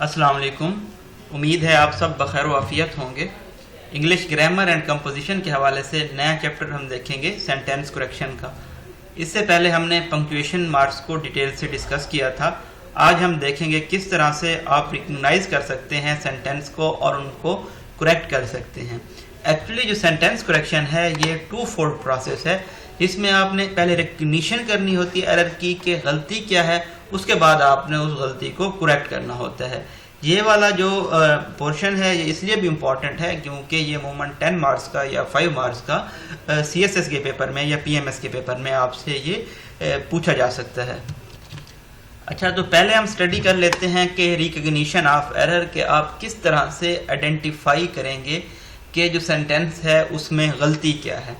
अस्सलाम वालेकुम। उम्मीद है आप सब बखैर वाफियत होंगे। इंग्लिश ग्रामर एंड कंपोजिशन के हवाले से नया चैप्टर हम देखेंगे सेंटेंस करेक्शन का। इससे पहले हमने पंक्चुएशन मार्क्स को डिटेल से डिस्कस किया था। आज हम देखेंगे किस तरह से आप रिकग्नाइज कर सकते हैं सेंटेंस को और उनको करेक्ट कर सकते हैं। एक्चुअली जो सेंटेंस करेक्शन है ये टू फोल्ड प्रोसेस है। इसमें आपने पहले रिकग्निशन करनी होती है एरर की कि गलती क्या है, उसके बाद आपने उस गलती को करेक्ट करना होता है। ये वाला जो पोर्शन है ये इसलिए भी इम्पॉर्टेंट है क्योंकि ये अमूमन 10 मार्क्स का या 5 मार्क्स का CSS के पेपर में या PMS के पेपर में आपसे ये पूछा जा सकता है। अच्छा, तो पहले हम स्टडी कर लेते हैं कि रिकग्निशन ऑफ एरर के आप किस तरह से आइडेंटिफाई करेंगे कि जो सेंटेंस है उसमें गलती क्या है।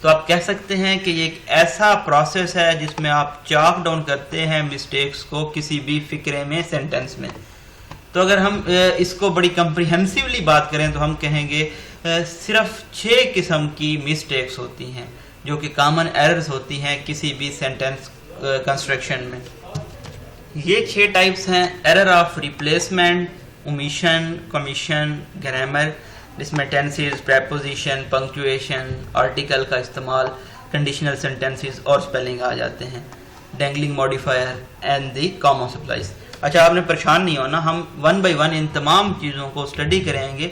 तो आप कह सकते हैं कि ये एक ऐसा प्रोसेस है जिसमें आप चाक डाउन करते हैं मिस्टेक्स को किसी भी फिक्रे में, सेंटेंस में। तो अगर हम इसको बड़ी कम्प्रिहेंसिवली बात करें तो हम कहेंगे सिर्फ 6 किस्म की मिस्टेक्स होती हैं जो कि कॉमन एरर्स होती हैं किसी भी सेंटेंस कंस्ट्रक्शन में। ये 6 टाइप्स हैं: error of replacement, omission, commission, grammar जिसमें टेंसेस, प्रेपोजिशन, पंक्चुएशन, आर्टिकल का इस्तेमाल, कंडीशनल सेंटेंसेस और स्पेलिंग आ जाते हैं, dangling modifier and the common supplies. अच्छा, आपने परेशान नहीं होना, हम 1 बाय 1 इन तमाम चीज़ों को स्टडी करेंगे।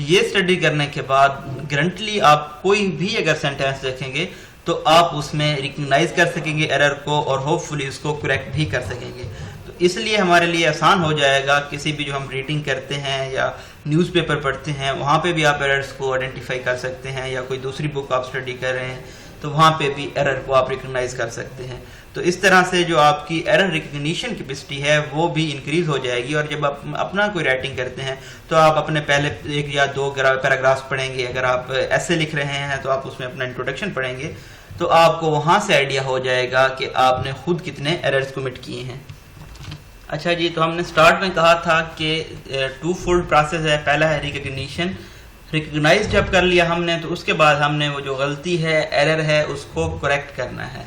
ये स्टडी करने के बाद गारंटली आप कोई भी अगर सेंटेंस देखेंगे तो आप उसमें रिकग्नाइज कर सकेंगे एरर को और होपफुली उसको करेक्ट भी कर सकेंगे। तो इसलिए हमारे लिए आसान हो जाएगा किसी भी जो हम रीडिंग करते हैं या न्यूज़पेपर पढ़ते हैं वहाँ पे भी आप एरर्स को आइडेंटिफाई कर सकते हैं, या कोई दूसरी बुक आप स्टडी कर रहे हैं तो वहाँ पे भी एरर को आप रिकग्नाइज कर सकते हैं। तो इस तरह से जो आपकी एरर रिकग्निशन कैपेसिटी है वो भी इंक्रीज हो जाएगी। और जब आप अपना कोई राइटिंग करते हैं तो आप अपने पहले 1 या 2 पैराग्राफ्स पढ़ेंगे। अगर आप ऐसे लिख रहे हैं तो आप उसमें अपना इंट्रोडक्शन पढ़ेंगे तो आपको वहाँ से आइडिया हो जाएगा कि आपने खुद कितने एरर्स कमिट किए हैं। अच्छा जी, तो हमने स्टार्ट में कहा था कि 2 फोल्ड प्रोसेस है। पहला है रिकग्निशन। रिकग्नाइज जब कर लिया हमने तो उसके बाद हमने वो जो गलती है, एरर है, उसको करेक्ट करना है।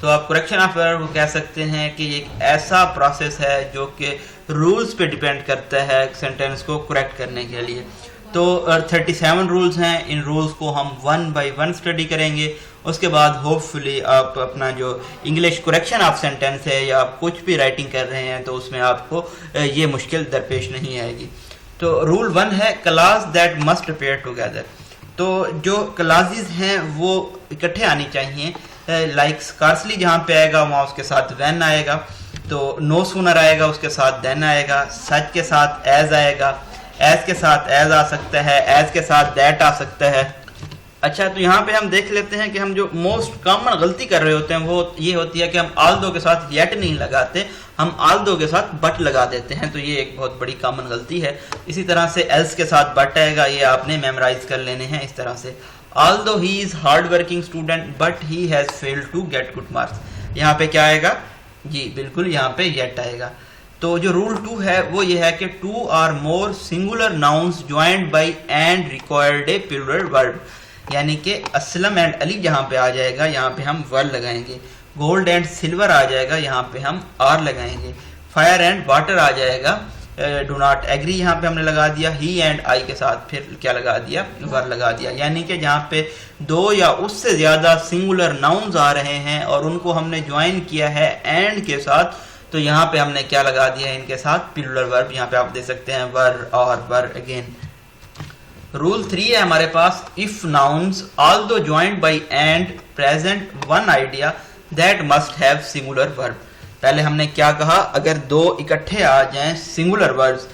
तो आप करेक्शन ऑफ एरर को कह सकते हैं कि एक ऐसा प्रोसेस है जो कि रूल्स पे डिपेंड करता है सेंटेंस को करेक्ट करने के लिए। तो 37 रूल्स हैं। इन रूल्स को हम 1 बाय 1 स्टडी करेंगे। उसके बाद होपफुली आप अपना जो इंग्लिश करेक्शन ऑफ सेंटेंस है या आप कुछ भी राइटिंग कर रहे हैं तो उसमें आपको ये मुश्किल दरपेश नहीं आएगी। तो रूल 1 है class that must appear together. तो जो क्लासेस हैं वो इकट्ठे आनी चाहिए। लाइक स्कार्सली जहाँ पे आएगा वहाँ उसके साथ व्हेन आएगा, तो नो सूनर आएगा उसके साथ देन आएगा, सच के साथ एज आएगा, एज के साथ एज आ सकता है, एज के साथ दैट आ सकता है। अच्छा, तो यहाँ पे हम देख लेते हैं कि हम जो मोस्ट कॉमन गलती कर रहे होते हैं वो ये होती है कि हम आल दो के साथ येट नहीं लगाते, हम आल दो के साथ बट लगा देते हैं। तो ये एक बहुत बड़ी कॉमन गलती है। इसी तरह से एल्स के साथ बट आएगा, ये आपने मेमोराइज कर लेने हैं इस तरह से। Although he is hard working student but he has failed to get good marks, यहाँ पे क्या आएगा जी, बिल्कुल यहाँ पे yet आएगा। तो जो रूल 2 है वो ये है कि 2 or more singular nouns joined by and required a plural verb, यानी कि असलम एंड अली जहाँ पे आ जाएगा यहाँ पे हम वर लगाएंगे। गोल्ड एंड सिल्वर आ जाएगा, यहाँ पे हम आर लगाएंगे। फायर एंड वाटर आ जाएगा, डू नॉट एग्री यहाँ पे हमने लगा दिया। ही एंड आई के साथ फिर क्या लगा दिया, वर लगा दिया। यानी कि जहाँ पे 2 या उससे ज्यादा सिंगुलर नाउन्स आ रहे हैं और उनको हमने ज्वाइन किया है एंड के साथ, तो यहाँ पे हमने क्या लगा दिया है इनके साथ, प्लूरल वर्ब। यहाँ पे आप देख सकते हैं वर और वर अगेन। रूल 3 है हमारे पास, if nouns although joined by and present one idea that must have singular verb. पहले हमने क्या कहा, अगर 2 इकट्ठे आ जाएं सिंगुलर वर्ब्स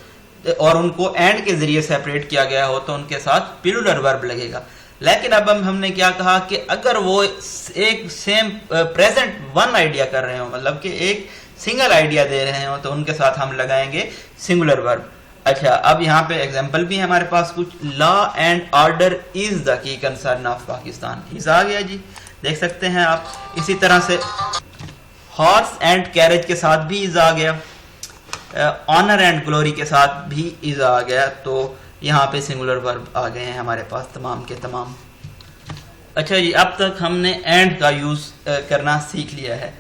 और उनको एंड के जरिए सेपरेट किया गया हो तो उनके साथ प्लूरल वर्ब लगेगा। लेकिन अब हमने क्या कहा कि अगर वो एक सेम प्रेजेंट वन आइडिया कर रहे हो, मतलब कि एक सिंगल आइडिया दे रहे हो, तो उनके साथ हम लगाएंगे सिंगुलर वर्ब। अच्छा, अब यहाँ पे एग्जाम्पल भी है हमारे पास कुछ। Law and order is the key concern of Pakistan, is आ गया जी, देख सकते हैं आप। इसी तरह से हॉर्स एंड कैरेज के साथ भी इज आ गया, ऑनर एंड ग्लोरी के साथ भी इज आ गया। तो यहाँ पे सिंगुलर वर्ब आ गए हैं हमारे पास तमाम के तमाम। अच्छा जी, अब तक हमने एंड का यूज करना सीख लिया है।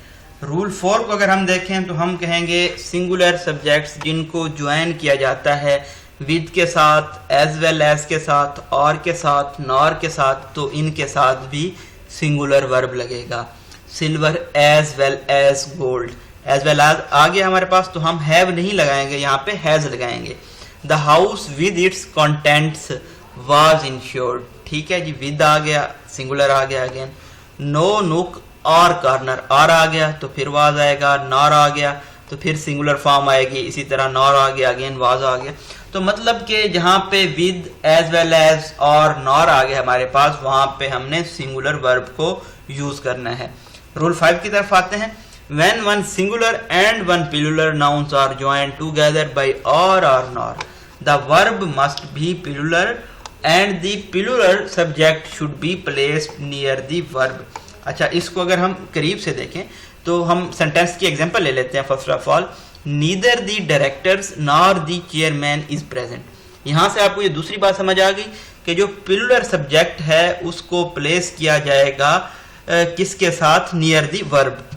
रूल 4 को अगर हम देखें तो हम कहेंगे सिंगुलर सब्जेक्ट्स जिनको ज्वाइन किया जाता है विद के साथ, एज वेल एज के साथ, और के साथ, नॉर के साथ, तो इनके साथ भी सिंगुलर वर्ब लगेगा। Silver as well as gold, as well as आ गया हमारे पास, तो हम हैव नहीं लगाएंगे, यहाँ पे हैज लगाएंगे। The house with its contents was insured, ठीक है जी, विद आ गया, सिंगुलर आ गया अगेन। नो नुक और कॉर्नर, और आ गया तो फिर वाज आएगा, नॉर आ गया तो फिर सिंगुलर फॉर्म आएगी, इसी तरह नॉर आ गया अगेन वाज आ गया। तो मतलब कि जहाँ पे विद, एज वेल एज और नॉर आ गया हमारे पास, वहां पे हमने सिंगुलर वर्ब को यूज करना है। रूल 5 की तरफ आते हैं। When one singular and one plural nouns are joined together by or nor, the verb must be plural and the plural subject should be placed near the verb. अच्छा, इसको अगर हम करीब से देखें तो हम सेंटेंस की एग्जांपल ले लेते हैं। First of all, neither the directors nor the chairman is present. यहाँ से आपको ये दूसरी बात समझ आ गई कि जो प्लूरल सब्जेक्ट है उसको प्लेस किया जाएगा किसके साथ, नियर द वर्ब।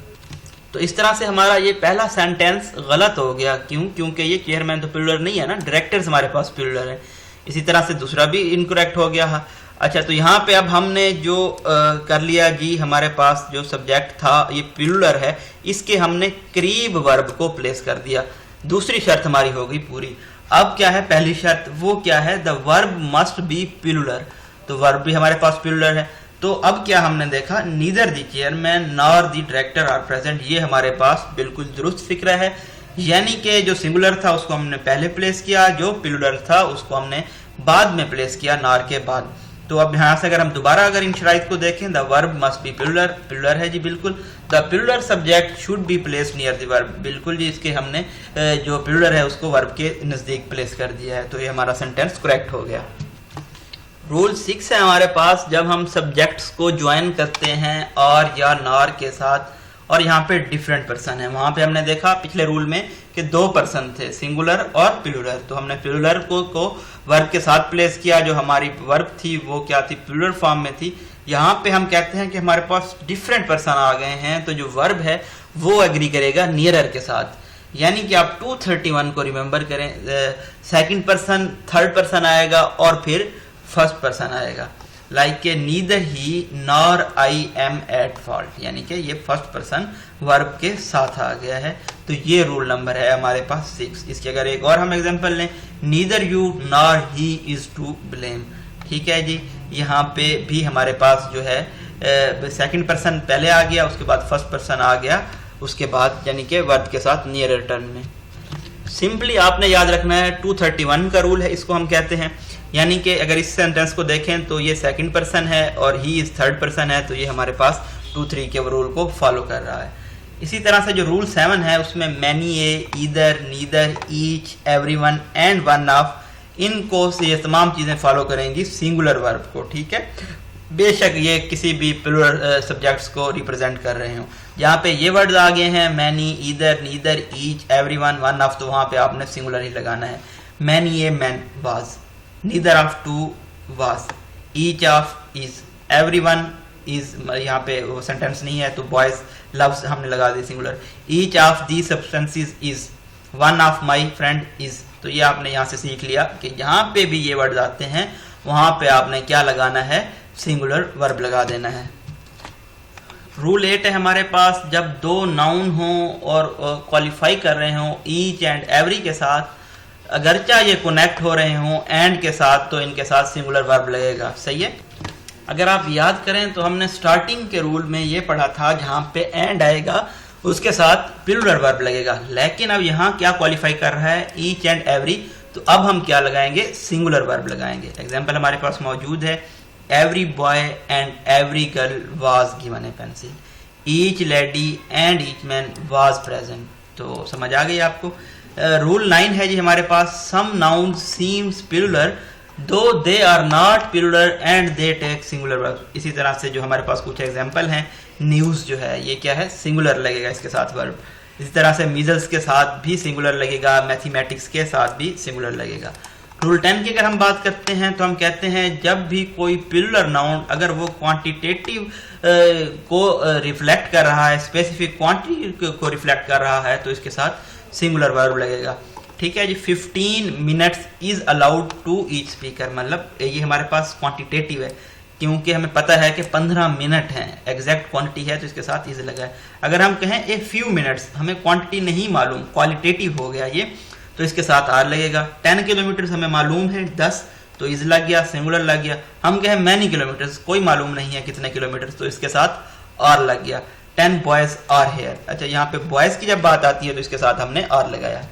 तो इस तरह से हमारा ये पहला सेंटेंस गलत हो गया। क्यों? क्योंकि ये चेयरमैन तो प्लूरल नहीं है ना, डायरेक्टर्स हमारे पास प्लूरल है। इसी तरह से दूसरा भी इनकरेक्ट हो गया। अच्छा, तो यहाँ पे अब हमने जो कर लिया जी, हमारे पास जो सब्जेक्ट था ये प्लूरल है, इसके हमने करीब वर्ब को प्लेस कर दिया। दूसरी शर्त हमारी हो गई पूरी। अब क्या है पहली शर्त, वो क्या है, the verb must be plural. तो वर्ब भी हमारे पास प्लूरल है। तो अब क्या हमने देखा, neither the chairman nor the director are present, ये हमारे पास बिल्कुल दुरुस्त फिक्र है। यानी कि जो सिंगुलर था उसको हमने पहले प्लेस किया, जो प्लूरल था उसको हमने बाद में प्लेस किया, नॉर के बाद। तो अब यहाँ से अगर हम दोबारा अगर इन शराइत को देखें, the verb must be plural, plural है जी बिल्कुल। The plural subject should be place near the verb, बिल्कुल जी, इसके हमने जो प्लूरल है उसको वर्ब के नज़दीक प्लेस कर दिया है। तो ये हमारा सेंटेंस करेक्ट हो गया। रूल 6 है हमारे पास, जब हम सब्जेक्ट्स को ज्वाइन करते हैं और या नॉर के साथ, और यहाँ पे डिफरेंट पर्सन है। वहां पे हमने देखा पिछले रूल में कि 2 पर्सन थे, सिंगुलर और प्लूरल। तो हमने प्लूरल को वर्ब के साथ प्लेस किया, जो हमारी वर्ब थी वो क्या थी, प्लूरल फॉर्म में थी। यहाँ पे हम कहते हैं कि हमारे पास डिफरेंट पर्सन आ गए हैं, तो जो वर्ब है वो एग्री करेगा नियरर के साथ। यानी कि आप 231 को रिमेंबर करें, सेकंड पर्सन, थर्ड पर्सन आएगा और फिर फर्स्ट पर्सन आएगा। लाइक के neither he nor I am at fault, यानी कि ये फर्स्ट पर्सन वर्ब के साथ आ गया है। तो ये रूल नंबर है हमारे पास 6। इसके अगर एक और हम एग्जांपल लें, neither you nor he is to blame, ठीक है जी। यहाँ पे भी हमारे पास जो है सेकंड पर्सन पहले आ गया, उसके बाद फर्स्ट पर्सन आ गया, उसके बाद यानी कि वर्ब के साथ नियर टर्म में। सिंपली आपने याद रखना है 231 का रूल है, इसको हम कहते हैं। यानी कि अगर इस सेंटेंस को देखें तो ये सेकंड पर्सन है और ही इज थर्ड पर्सन है, तो ये हमारे पास 2-3 के रूल को फॉलो कर रहा है। इसी तरह से जो रूल 7 है उसमें many, A, either, neither, each, everyone and one of, इनको से ये तमाम चीजें फॉलो करेंगी सिंगुलर वर्ब को, ठीक है। बेशक ये किसी भी प्लूरल सब्जेक्ट्स को रिप्रेजेंट कर रहे हो। यहाँ पे ये वर्ड्स आ गए हैं many, either, neither, each, everyone, one of, तो वहां पे आपने सिंगुलर ही लगाना है। Many a man was, neither of two was, each of is, everyone is, यहाँ पे वो सेंटेंस नहीं है तो boys loves हमने लगा दी singular. each of these substances is, one of my friend is। तो ये आपने यहाँ से सीख लिया कि यहाँ पे भी ये वर्ड आते हैं, वहां पे आपने क्या लगाना है, सिंगुलर वर्ब लगा देना है। रूल 8 है हमारे पास, जब 2 नाउन हो और क्वालिफाई कर रहे हो ईच एंड एवरी के साथ, अगरचा ये कनेक्ट हो रहे हों एंड के साथ, तो इनके साथ सिंगुलर वर्ब लगेगा। सही है। अगर आप याद करें तो हमने स्टार्टिंग के रूल में ये पढ़ा था, जहां पे एंड आएगा उसके साथ प्लूरल वर्ब लगेगा। लेकिन अब यहाँ क्या क्वालिफाई कर रहा है, ईच एंड एवरी, तो अब हम क्या लगाएंगे, सिंगुलर वर्ब लगाएंगे। एग्जाम्पल हमारे पास मौजूद है, every boy and every girl was given A pencil, each lady and each man was present. तो समझ आ गई आपको। रूल 9 है जी हमारे पास, some noun seems plural though they are not plural and they take singular verb. इसी तरह से जो हमारे पास कुछ एग्जांपल हैं, न्यूज़ जो है ये क्या है, सिंगुलर लगेगा इसके साथ वर्ब। इसी तरह से मीजल्स के साथ भी सिंगुलर लगेगा, मैथमेटिक्स के साथ भी सिंगुलर लगेगा। रूल 10 की अगर हम बात करते हैं तो हम कहते हैं जब भी कोई प्लूरल नाउन अगर वो क्वांटिटेटिव को रिफ्लेक्ट कर रहा है, स्पेसिफिक क्वांटिटी को रिफ्लेक्ट कर रहा है, तो इसके साथ सिंगुलर वर्ब लगेगा। ठीक है जी। 15 minutes is allowed to each speaker, मतलब ये हमारे पास क्वांटिटेटिव है क्योंकि हमें पता है कि 15 मिनट हैं, एग्जैक्ट क्वांटिटी है, तो इसके साथ इज लगा है। अगर हम कहें ए फ्यू मिनट्स, हमें क्वांटिटी नहीं मालूम, क्वालिटेटिव हो गया ये, तो इसके साथ आर लगेगा। 10 किलोमीटर हमें मालूम है 10, तो इज लग गया, सिंगुलर लग गया। हम कहें मैनी किलोमीटर्स, कोई मालूम नहीं है कितने किलोमीटर, तो इसके साथ आर लग गया। 10 बॉयज आर हेयर। अच्छा, यहाँ पे बॉयज की जब बात आती है तो इसके साथ हमने आर लगाया।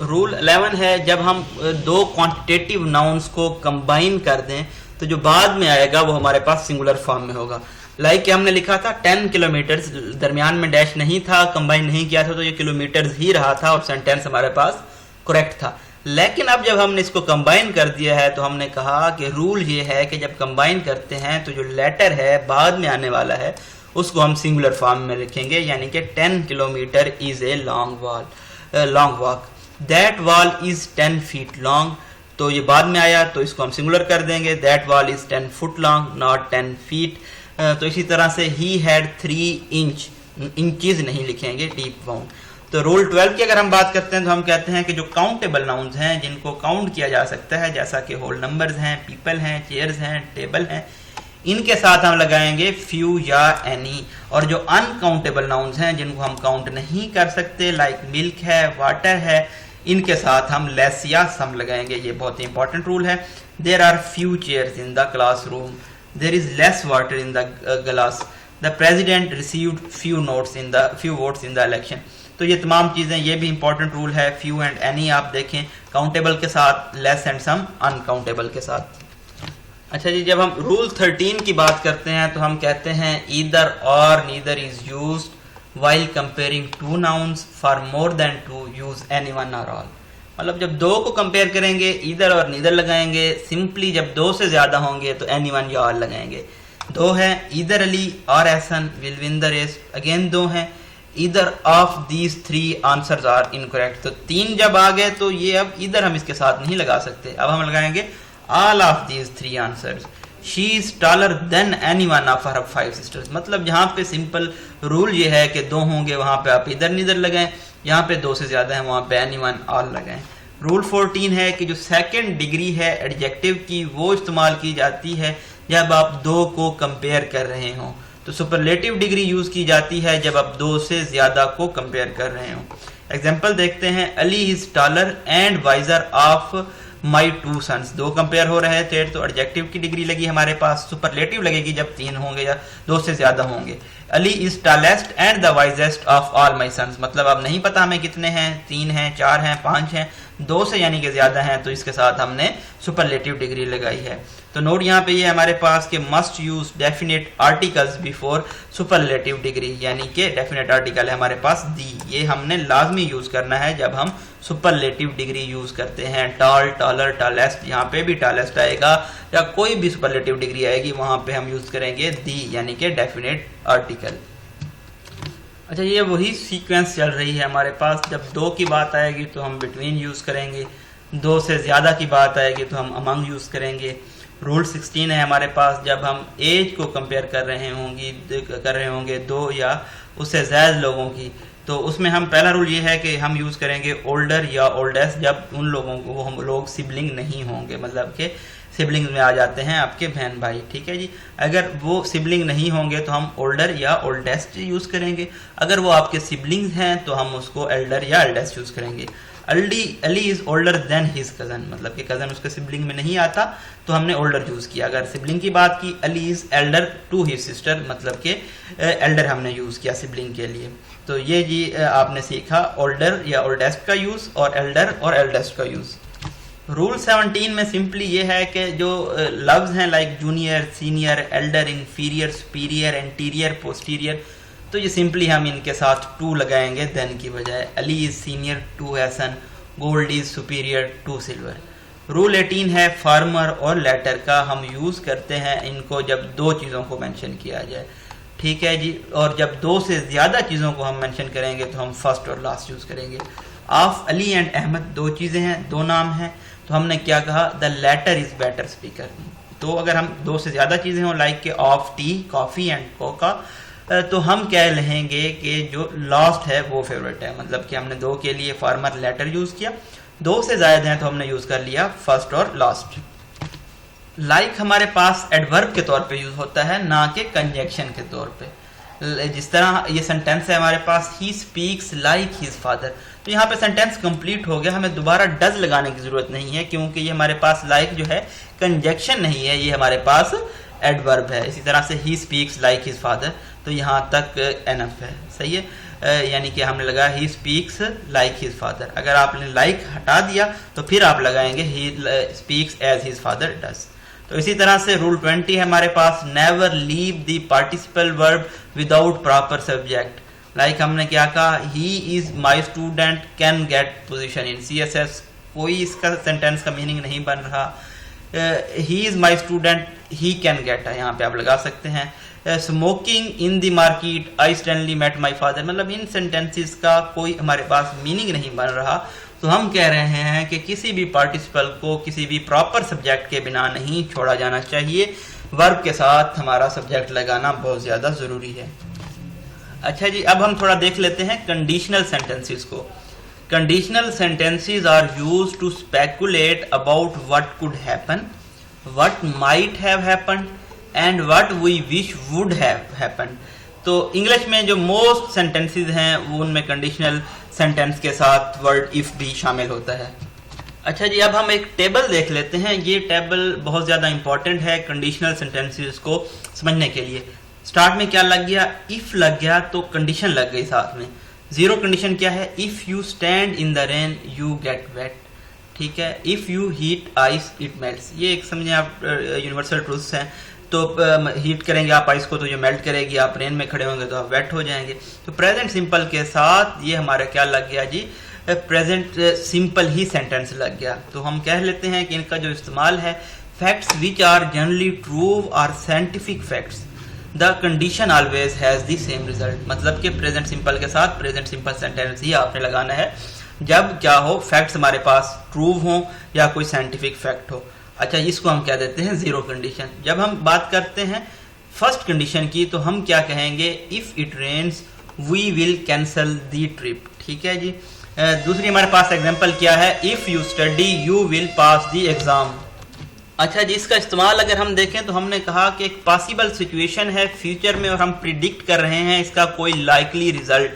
रूल 11 है जब हम दो क्वांटिटेटिव नाउन्स को कंबाइन कर दें तो जो बाद में आएगा वो हमारे पास सिंगुलर फॉर्म में होगा। लाइक हमने लिखा था 10 किलोमीटर्स, दरमियान में डैश नहीं था, कंबाइन नहीं किया था, तो ये किलोमीटर्स ही रहा था और सेंटेंस हमारे पास करेक्ट था। लेकिन अब जब हमने इसको कंबाइन कर दिया है तो हमने कहा कि रूल ये है कि जब कंबाइन करते हैं तो जो लेटर है बाद में आने वाला है उसको हम सिंगुलर फॉर्म में लिखेंगे, यानी कि 10 kilometre is a long walk, that wall is 10 feet long, तो ये बाद में आया तो इसको हम सिंगुलर कर देंगे, that wall is 10 foot long not 10 feet. तो इसी तरह से ही हैड 3 इंच, इंचेस नहीं लिखेंगे, डीप बाउंड। तो रूल 12 की अगर हम बात करते हैं तो हम कहते हैं कि जो काउंटेबल नाउन्स हैं जिनको काउंट किया जा सकता है, जैसा कि होल नंबर्स हैं, पीपल हैं, चेयर्स हैं, टेबल हैं, इनके साथ हम लगाएंगे फ्यू या एनी। और जो अनकाउंटेबल नाउन्स हैं जिनको हम काउंट नहीं कर सकते, लाइक मिल्क है, वाटर है, इनके साथ हम लेस या सम लगाएंगे। ये बहुत ही इंपॉर्टेंट रूल है। There are few chairs in the classroom, there is less water in the glass, the president received few votes in the election. तो ये तमाम चीजें, ये भी इंपॉर्टेंट रूल है। फ्यू एंड एनी आप देखें, काउंटेबल के साथ, लेस एंड सम अनकाउंटेबल के साथ। अच्छा जी, जब हम रूल 13 की बात करते हैं तो हम कहते हैं ईदर और neither is used while comparing two nouns for more than 2 use anyone or all। मतलब जब दो को कंपेयर करेंगे ईदर और नीदर लगाएंगे, सिंपली जब दो से ज्यादा होंगे तो एनीवन या ऑल लगाएंगे। दो है ईदर अली और Ehsan will win the race, again though है either of these 3 answers are incorrect. तो 3 जब आ गए तो ये अब इधर हम इसके साथ नहीं लगा सकते, अब हम लगाएंगे all of these 3 answers. She is taller than anyone of her 5 sisters. मतलब जहाँ पे सिंपल रूल ये है कि दो होंगे वहां पे आप इधर नीदर लगाएं, यहाँ पे दो से ज्यादा है वहां पे एनीवन ऑल लगाएं। रूल 14 है कि जो सेकंड डिग्री है एडजेक्टिव की वो इस्तेमाल की जाती है जब आप दो को कंपेयर कर रहे हो। तो सुपरलेटिव डिग्री यूज की जाती है जब आप दो से ज्यादा को कंपेयर कर रहे हो। एग्जाम्पल देखते हैं, Ali is taller and wiser of my 2 sons. दो कंपेयर हो रहे थे तो एडजेक्टिव की डिग्री लगी हमारे पास, सुपरलेटिव लगेगी जब 3 होंगे या 2 से ज्यादा होंगे। Ali is tallest and the wisest of all my sons, मतलब अब नहीं पता हमें कितने हैं, 3 हैं, 4 हैं, 5 हैं, 2 से यानी कि ज्यादा हैं, तो इसके साथ हमने सुपरलेटिव डिग्री लगाई है। तो नोट यहाँ पे ये हमारे पास कि must use definite articles before superlative degree, यानी कि डेफिनेट आर्टिकल है हमारे पास दी, ये हमने लाजमी यूज करना है जब हम सुपरलेटिव डिग्री यूज करते हैं। टॉल, टॉलर, टॉलेस्ट, यहाँ पे भी टॉलेस्ट आएगा या कोई भी सुपरलेटिव डिग्री आएगी वहां पे हम यूज करेंगे दी, यानी कि डेफिनेट आर्टिकल। अच्छा, ये वही सीक्वेंस चल रही है हमारे पास। जब दो की बात आएगी तो हम बिटवीन यूज करेंगे, दो से ज्यादा की बात आएगी तो हम अमंग यूज करेंगे। रूल 16 है हमारे पास, जब हम एज को कंपेयर कर रहे होंगे दो या उससे ज्यादा लोगों की, तो उसमें हम पहला रूल ये है कि हम यूज करेंगे ओल्डर या ओल्डेस्ट जब उन लोगों को वो हम लोग सिबलिंग नहीं होंगे, मतलब कि सिबलिंग्स में आ जाते हैं आपके बहन भाई। ठीक है जी, अगर वो सिबलिंग नहीं होंगे तो हम ओल्डर या ओल्डेस्ट यूज करेंगे। अगर वो आपके सिबलिंग्स हैं तो हम उसको एल्डर या एल्डेस्ट यूज करेंगे। Ali is older than his cousin, मतलब कि कजन उसके सिबलिंग में नहीं आता तो हमने ओल्डर यूज किया। अगर सिबलिंग की बात की, Ali is elder to his sister, मतलब कि एल्डर हमने यूज किया सिबलिंग के लिए। तो ये जी आपने सीखा ओल्डर या ओल्डेस्ट का यूज और एल्डर और एल्डेस्ट का यूज। रूल 17 में सिंपली ये है कि जो लफ्ज हैं like junior, senior, Elder, inferior, superior, anterior, posterior, तो ये सिंपली हम इनके साथ टू लगाएंगे देन की बजाय। Ali is senior to Hasan, gold is superior to silver. Rule 18 है फार्मर और लेटर का, हम यूज करते हैं इनको जब दो चीज़ों को मेंशन किया जाए। ठीक है जी, और जब दो से ज़्यादा चीज़ों को हम मेंशन करेंगे तो हम फर्स्ट और लास्ट यूज़ करेंगे। ऑफ अली एंड अहमद, दो चीज़ें हैं, दो नाम हैं, तो हमने क्या कहा, the latter is better speaker. तो अगर हम दो से ज़्यादा चीज़ें हों लाइक के of T, coffee and Coca, तो हम कह लेंगे कि जो लास्ट है वो फेवरेट है, मतलब कि हमने दो के लिए फॉर्मल लेटर यूज़ किया, दो से ज़्यादा हैं तो हमने यूज़ कर लिया फर्स्ट और लास्ट। लाइक हमारे पास एडवर्ब के तौर पे यूज़ होता है, ना कि कंजंक्शन के तौर पे। जिस तरह ये सेंटेंस है हमारे पास, he speaks like his father, तो यहाँ पे सेंटेंस कंप्लीट हो गया, हमें दोबारा डज लगाने की ज़रूरत नहीं है क्योंकि ये हमारे पास लाइक जो है कंजंक्शन नहीं है, ये हमारे पास एडवर्ब है। इसी तरह से ही स्पीक्स लाइक हिज फादर, तो यहाँ तक एनफ है, सही है, यानी कि हमने लगा he speaks like his father. अगर आपने लाइक हटा दिया तो फिर आप लगाएंगे he speaks as his father does. तो इसी तरह से रूल 20 है हमारे पास, never leave the participle verb without proper subject. Like हमने क्या कहा, he is my student can get position in CSS, कोई इसका सेंटेंस का मीनिंग नहीं बन रहा। He is my student, he can get है, यहाँ पे आप लगा सकते हैं। Smoking in the market, I instantly met my father, मतलब इन सेंटेंसेस का कोई हमारे पास मीनिंग नहीं बन रहा, तो हम कह रहे हैं कि किसी भी पार्टिसिपल को किसी भी प्रॉपर सब्जेक्ट के बिना नहीं छोड़ा जाना चाहिए, वर्ब के साथ हमारा सब्जेक्ट लगाना बहुत ज़्यादा ज़रूरी है। अच्छा जी, अब हम थोड़ा देख लेते हैं कंडीशनल सेंटेंसेस को। Conditional sentences are used to speculate about what could happen, what might have happened and what we wish would have happened. तो इंग्लिश में जो मोस्ट सेंटेंसेस हैं वो उनमें कंडीशनल सेंटेंस के साथ वर्ड इफ भी शामिल होता है। अच्छा जी, अब हम एक टेबल देख लेते हैं। ये टेबल बहुत ज़्यादा इंपॉर्टेंट है कंडीशनल सेंटेंसेस को समझने के लिए। स्टार्ट में क्या लग गया, इफ लग गया तो कंडीशन लग गई साथ में। जीरो कंडीशन क्या है, if you stand in the rain you get wet, ठीक है। If you heat ice it melts, ये एक समझे आप यूनिवर्सल ट्रूथ्स हैं। तो हीट करेंगे आप आइस को तो जो मेल्ट करेगी, आप रेन में खड़े होंगे तो आप वेट हो जाएंगे। तो प्रेजेंट सिंपल के साथ ये हमारा क्या लग गया जी, प्रेजेंट सिंपल ही सेंटेंस लग गया। तो हम कह लेते हैं कि इनका जो इस्तेमाल है, facts which are generally true or scientific facts, the condition always has the same result. मतलब कि प्रेजेंट सिंपल के साथ प्रेजेंट सिंपल सेंटेंस ही आपने लगाना है जब क्या हो, फैक्ट्स हमारे पास ट्रू हो या कोई साइंटिफिक फैक्ट हो। अच्छा, इसको हम क्या देते हैं, जीरो कंडीशन। जब हम बात करते हैं फर्स्ट कंडीशन की तो हम क्या कहेंगे, if it rains we will cancel the trip, ठीक है जी। दूसरी हमारे पास एग्जांपल क्या है, if you study you will pass the exam. अच्छा जी, इसका इस्तेमाल अगर हम देखें तो हमने कहा कि एक पॉसिबल सिचुएशन है फ्यूचर में और हम प्रिडिक्ट कर रहे हैं इसका कोई लाइकली रिजल्ट,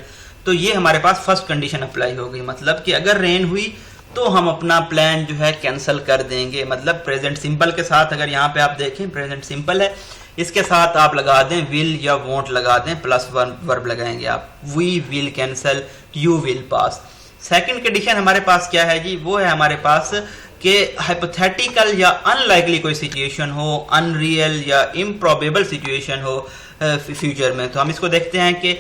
तो ये हमारे पास फर्स्ट कंडीशन अप्लाई हो गई। मतलब कि अगर रेन हुई तो हम अपना प्लान जो है कैंसिल कर देंगे। मतलब प्रेजेंट सिंपल के साथ, अगर यहाँ पे आप देखें प्रेजेंट सिंपल है, इसके साथ आप लगा दें विल या वोंट लगा दें, प्लस वर्ब लगाएंगे आप, we will cancel, you will pass. Second condition हमारे पास क्या है जी, वो है हमारे पास कि हाइपोथेटिकल या अनलाइकली कोई सिचुएशन हो, अनरियल या इम्प्रोबेबल सिचुएशन हो फ्यूचर में। तो हम इसको देखते हैं कि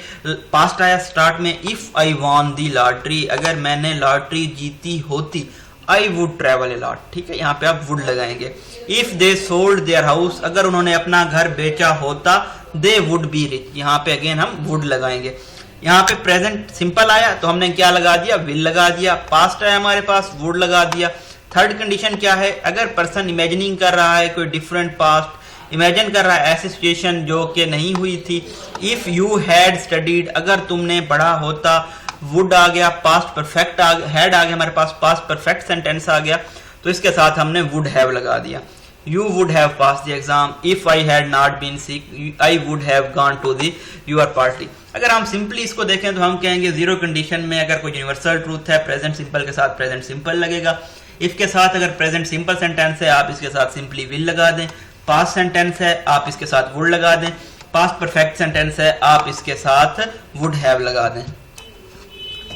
पास्ट आया स्टार्ट में, if I won the lottery, अगर मैंने लॉटरी जीती होती, I would travel a lot, ठीक है, यहाँ पे आप वुड लगाएंगे। If they sold their house, अगर उन्होंने अपना घर बेचा होता, दे वुड बी रिच, यहाँ पे अगेन हम वुड लगाएंगे। यहाँ पे प्रेजेंट सिंपल आया तो हमने क्या लगा दिया, विल लगा दिया। पास्ट आया हमारे पास, वुड लगा दिया। थर्ड कंडीशन क्या है, अगर पर्सन इमेजिनिंग कर रहा है कोई डिफरेंट पास्ट, इमेजिन कर रहा है ऐसी सिचुएशन जो कि नहीं हुई थी। इफ यू हैड स्टडीड, अगर तुमने पढ़ा होता, वुड आ गया, पास्ट परफेक्ट हैड आ गया, हमारे पास पास्ट परफेक्ट सेंटेंस आ गया, तो इसके साथ हमने वुड हैव लगा दिया। You would have pass the exam, if I had not been sick I would have gone to the your party. अगर हम सिंपली इसको देखें तो हम कहेंगे जीरो कंडीशन में अगर कोई यूनिवर्सल ट्रूथ है, प्रेजेंट सिंपल के साथ प्रेजेंट सिंपल लगेगा। इफ के साथ अगर प्रेजेंट सिंपल सेंटेंस है, आप इसके साथ सिंपली विल लगा दें। पास्ट सेंटेंस है, आप इसके साथ वुड लगा दें। पास्ट परफेक्ट सेंटेंस है, आप इसके साथ वुड हैव लगा दें।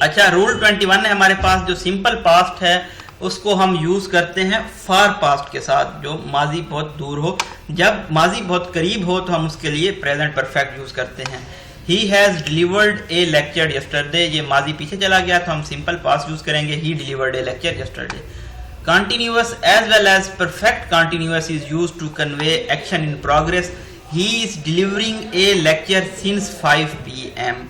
अच्छा, रूल 21 है हमारे पास, जो सिंपल पास्ट है उसको हम यूज करते हैं फार पास्ट के साथ, जो माजी बहुत दूर हो। जब माजी बहुत करीब हो तो हम उसके लिए प्रेजेंट परफेक्ट यूज करते हैं। He has delivered a lecture yesterday, ये माजी पीछे चला गया तो हम सिंपल पास्ट यूज करेंगे, he delivered a lecture yesterday. Continuous as well as perfect continuous is used to convey action in progress. He is delivering a lecture since 5 p.m.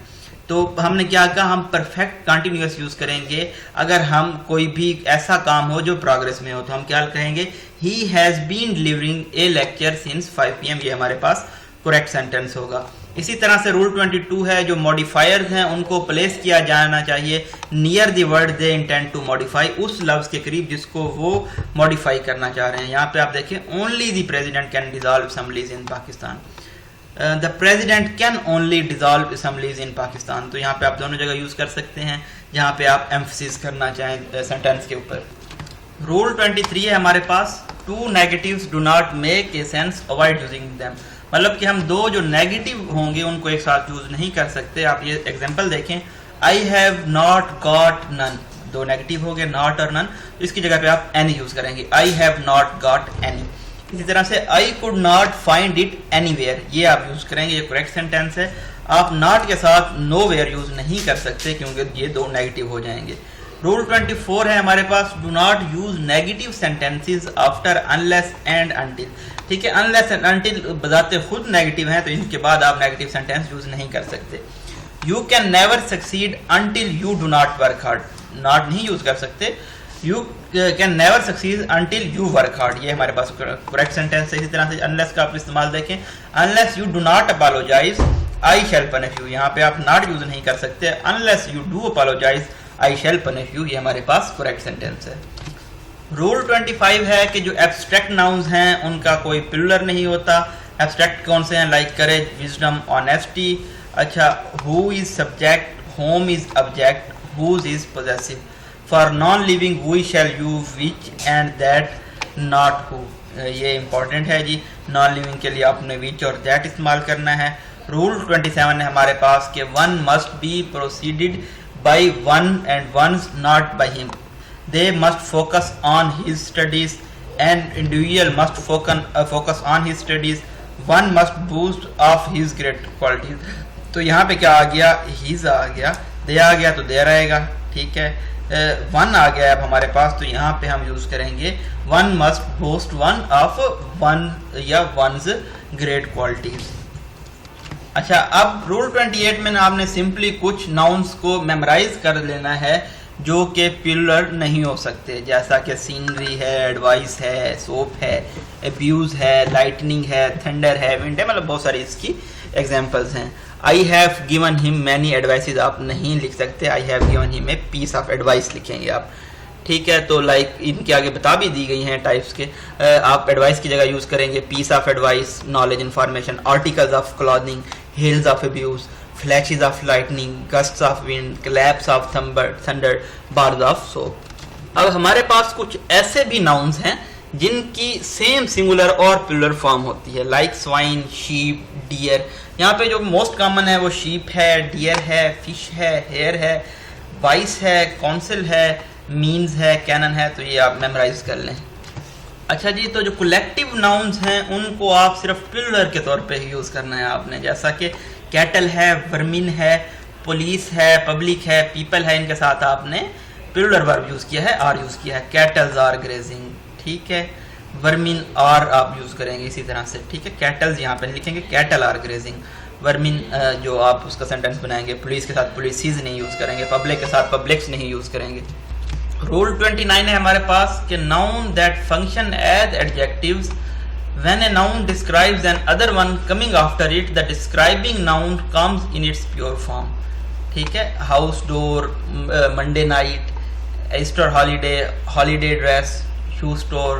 तो हमने क्या कहा, हम परफेक्ट कंटिन्यूअस यूज करेंगे अगर हम कोई भी ऐसा काम हो जो प्रोग्रेस में हो, तो हम क्या कहेंगे, he has been delivering a lecture since 5 PM। ये हमारे पास करेक्ट सेंटेंस होगा। इसी तरह से रूल 22 है, जो मॉडिफायर्स हैं उनको प्लेस किया जाना चाहिए near the word they intend to modify, उस लफ्ज के करीब जिसको वो मॉडिफाई करना चाह रहे हैं। यहाँ पे आप देखें, only the president can dissolve assemblies in Pakistan, the president can only dissolve assemblies in Pakistan. तो यहाँ पे आप दोनों जगह यूज कर सकते हैं जहाँ पे आप एम्फसिस करना चाहें सेंटेंस के ऊपर। रूल 23 है हमारे पास, two negatives do not make a sense, avoid using them. मतलब कि हम दो जो नेगेटिव होंगे उनको एक साथ यूज नहीं कर सकते। आप ये एग्जांपल देखें, I have not got none, दो नेगेटिव हो गए नॉट और नन, तो इसकी जगह पे आप एनी यूज करेंगे, आई हैव नॉट गॉट एनी। इसी तरह से I could not find it anywhere, ये आप यूज करेंगे, ये करेक्ट सेंटेंस है। आप नॉट के साथ नोवेयर यूज नहीं कर सकते क्योंकि ये दो नेगेटिव हो जाएंगे। रूल 24 है हमारे पास, do not use negative sentences after unless and until. ठीक है, अनलेस एंड अनटिल बजाते खुद नेगेटिव हैं, तो इनके बाद आप नेगेटिव सेंटेंस यूज नहीं कर सकते। You can never succeed until you do not work hard, not नहीं यूज कर सकते। You can never succeed until you work hard, ये हमारे पास करेक्ट सेंटेंस है। इसी तरह से अनलेस का आप इस्तेमाल देखें, unless you do not apologise I shall punish you, यहाँ पे आप नॉट यूज नहीं कर सकते। Unless you do apologise I shall punish you, ये हमारे पास करेक्ट सेंटेंस है। रूल 25 है कि जो एब्स्ट्रैक्ट नाउन्स हैं उनका कोई प्लूरल नहीं होता। एब्स्ट्रैक्ट कौन से हैं, लाइक करेज, विजडम, ऑनेस्टी। अच्छा, who is subject, whom is object, whose is possessive. For non living we shall use which and that, not who, ये इंपॉर्टेंट है जी। नॉन लिविंग के लिए आपने विच और दैट इस्तेमाल करना है। रूल 27 है हमारे पास कि one must be preceded by one and one's not by him. They must focus on his studies and individual must focus on his studies. One must boost of his great qualities. तो यहाँ पे क्या आ गया, his आ गया, they आ गया तो there आएगा। ठीक है, one आ गया अब हमारे पास, तो यहाँ पे हम यूज करेंगे one must boast one of one या one's great qualities। अच्छा, अब रूल 28 में आपने सिंपली कुछ नाउन्स को मेमोराइज कर लेना है जो कि प्लूरल नहीं हो सकते, जैसा कि सीनरी है, एडवाइस है, सोप है, अब्यूज है, लाइटनिंग है, थंडर है, विंड है, मतलब बहुत सारी इसकी एग्जांपल्स हैं। I have given him many advices आप नहीं लिख सकते, I have given him a piece of advice लिखेंगे आप। ठीक है, तो लाइक इनके आगे बता भी दी गई हैं टाइप्स के, आप एडवाइस की जगह यूज करेंगे piece of advice, knowledge, information, articles of clothing, hails of abuse, flashes of lightning, gusts of wind, claps of thunder, bars of soap। अब हमारे पास कुछ ऐसे भी नाउन्स हैं जिनकी सेम सिंगुलर और प्लूरल फॉर्म होती है, लाइक स्वाइन, शीप, डियर। यहाँ पे जो मोस्ट कॉमन है वो शीप है, डियर है, फिश है, हेयर है, वाइस है, काउंसिल है, मीन्स है, कैनन है, तो ये आप मेमोराइज कर लें। अच्छा जी, तो जो कलेक्टिव नाउन्स हैं उनको आप सिर्फ प्लूरल के तौर पे ही यूज़ करना है आपने, जैसा कि कैटल है, वर्मिन है, पुलिस है, पब्लिक है, पीपल है, इनके साथ आपने प्लूरल वर्ब यूज़ किया है, आर यूज़ किया है। कैटल्स आर ग्रेजिंग, ठीक है, वर्मिन आर आप यूज़ करेंगे इसी तरह से। ठीक है, कैटल्स यहाँ पे लिखेंगे, कैटल आर ग्रेजिंग। वर्मिन जो आप उसका सेंटेंस बनाएंगे, पुलिस के साथ पुलिसीज नहीं यूज़ करेंगे, पब्लिक के साथ पब्लिक्स नहीं यूज़ करेंगे। रूल 29 है हमारे पास कि noun that function as adjectives when a noun describes another one coming after it, the describing noun comes in its pure form. ठीक है, house door, Monday night, Easter holiday, holiday dress, shoe store,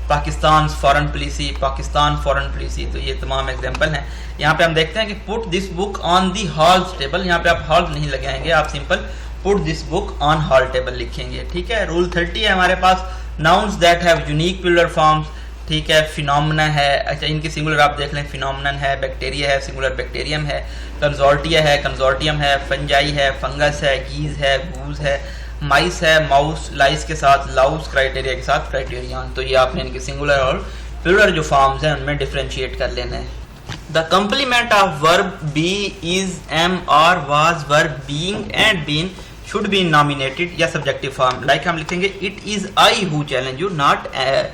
Pakistan foreign policy, Pakistan foreign policy, तो ये तमाम example हैं। यहाँ पे हम देखते हैं कि put this book on the halls table, यहाँ पे आप हॉल्स नहीं लगाएंगे, आप simple put this book on hall table लिखेंगे। ठीक है, रूल 30 है हमारे पास, nouns that have unique plural forms. ठीक है, फिनोमेना है, अच्छा इनकी सिंगुलर आप देख लें, फिनोमेनन है, बैक्टीरिया है, सिंगुलर बैक्टीरियम है, कंजोर्टिया है, कंजोर्टियम है, फंजाई है, फंगस है, गीज है, गूज है, माइस है, माउस, लाइस के साथ लाउस, क्राइटेरिया के साथ क्राइटेरियन। तो ये आपने इनके सिंगुलर और प्लूरल जो फॉर्म्स हैं उनमें डिफरेंशिएट कर लेना है। The complement of verb be, is, am, are, was, verb being and been should be nominated या subjective form, like हम लिखेंगे it is I who challenge you, not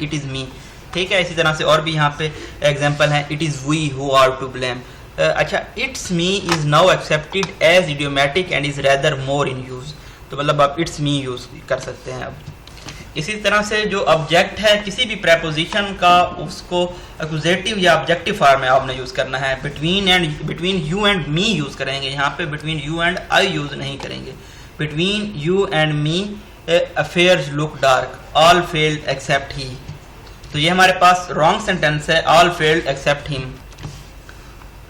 it is me। ठीक है, इसी तरह से और भी यहाँ पे एग्जाम्पल हैं, it is we who are to blame, अच्छा, it's me is now accepted as idiomatic and is rather more in use, तो मतलब आप इट्स मी यूज़ कर सकते हैं अब। इसी तरह से जो ऑब्जेक्ट है किसी भी प्रेपोजिशन का, उसको एक्यूजेटिव या ऑब्जेक्टिव फॉर्म में आपने यूज़ करना है। Between you and me use करेंगे, यहाँ पे between you and I use नहीं करेंगे। Between you and me affairs look dark, all failed except he, तो ये हमारे पास रॉन्ग सेंटेंस है, all failed except him.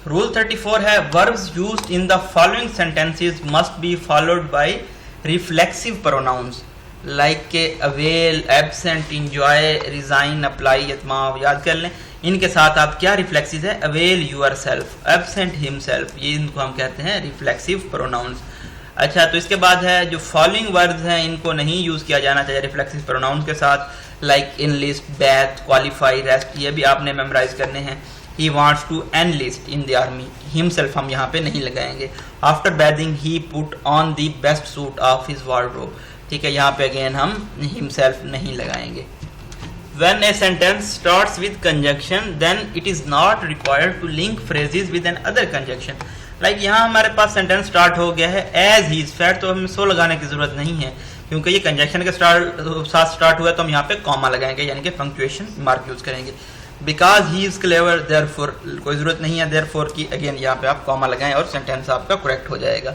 Rule 34 है verbs used in the following sentences must be followed by reflexive pronouns like के avail, absent, enjoy, resign, apply, इत्माम। याद कर लें इनके साथ आप क्या रिफ्लेक्सिव है, avail yourself, absent himself, ये इनको हम कहते हैं रिफ्लेक्सिव प्रोनाउंस। अच्छा, तो इसके बाद है जो फॉलोइंग वर्ब्स हैं इनको नहीं यूज़ किया जाना चाहिए रिफ्लेक्सिव प्रोनाउंस के साथ, like enlist, bathe, qualify, rest, ये भी आपने मेमोराइज करने हैं। He wants to enlist in the army, himself हम यहाँ पे नहीं लगाएंगे। After bathing he put on the best suit of his wardrobe, ठीक है, यहाँ पे अगेन हम हिमसेल्फ नहीं लगाएंगे। When a sentence starts with conjunction, then it is not required to link phrases with another conjunction. Like यहाँ हमारे पास sentence start हो गया है as he is fat, तो हमें सो लगाने की जरूरत नहीं है क्योंकि ये कंजंक्शन के साथ स्टार्ट हुआ है, तो हम यहाँ पे कॉमा लगाएंगे यानी कि पंक्चुएशन मार्क यूज करेंगे। Because he is clever, therefore कोई जरूरत नहीं है देयरफॉर की, अगेन यहाँ पे आप कॉमा लगाएं और सेंटेंस आपका करेक्ट हो जाएगा।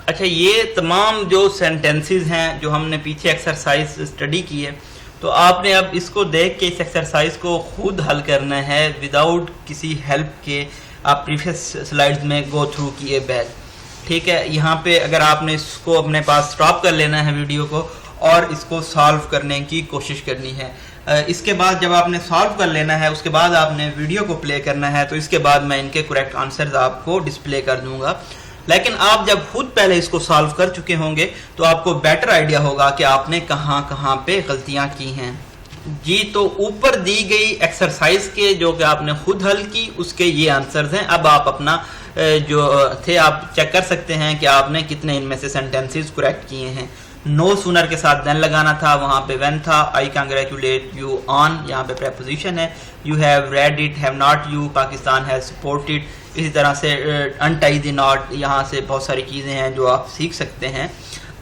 अच्छा, ये तमाम जो सेंटेंसेस हैं जो हमने पीछे एक्सरसाइज स्टडी की है, तो आपने अब इसको देख के इस एक्सरसाइज को खुद हल करना है विदाउट किसी हेल्प के। आप प्रीवियस स्लाइड्स में गो थ्रू किए बैक, ठीक है। यहाँ पे अगर आपने इसको अपने पास स्टॉप कर लेना है वीडियो को और इसको सॉल्व करने की कोशिश करनी है। इसके बाद जब आपने सॉल्व कर लेना है उसके बाद आपने वीडियो को प्ले करना है, तो इसके बाद मैं इनके करेक्ट आंसर्स आपको डिस्प्ले कर दूंगा। लेकिन आप जब खुद पहले इसको सॉल्व कर चुके होंगे तो आपको बेटर आइडिया होगा कि आपने कहाँ कहाँ पे गलतियाँ की हैं जी। तो ऊपर दी गई एक्सरसाइज के जो कि आपने खुद हल की उसके ये आंसर्स हैं। अब आप अपना जो थे आप चेक कर सकते हैं कि आपने कितने इनमें से सेंटेंसेस करेक्ट किए हैं। नो सूनर के साथ देन लगाना था, वहाँ पे व्हेन था। आई कंग्रेचुलेट यू ऑन, यहाँ पे प्रेपोजिशन है। You have read it, have not you, Pakistan has supported. इसी तरह से अनटाई द नॉट, यहाँ से बहुत सारी चीज़ें हैं जो आप सीख सकते हैं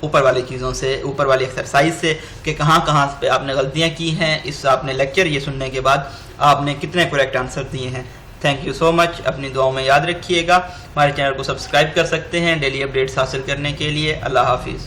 ऊपर वाली चीज़ों से, ऊपर वाली एक्सरसाइज से कि कहाँ कहाँ पे आपने गलतियाँ की हैं। इस आपने लेक्चर ये सुनने के बाद आपने कितने करेक्ट आंसर दिए हैं। Thank you so much. अपनी दुआओं में याद रखिएगा। हमारे चैनल को सब्सक्राइब कर सकते हैं डेली अपडेट्स हासिल करने के लिए। अल्लाह हाफिज़।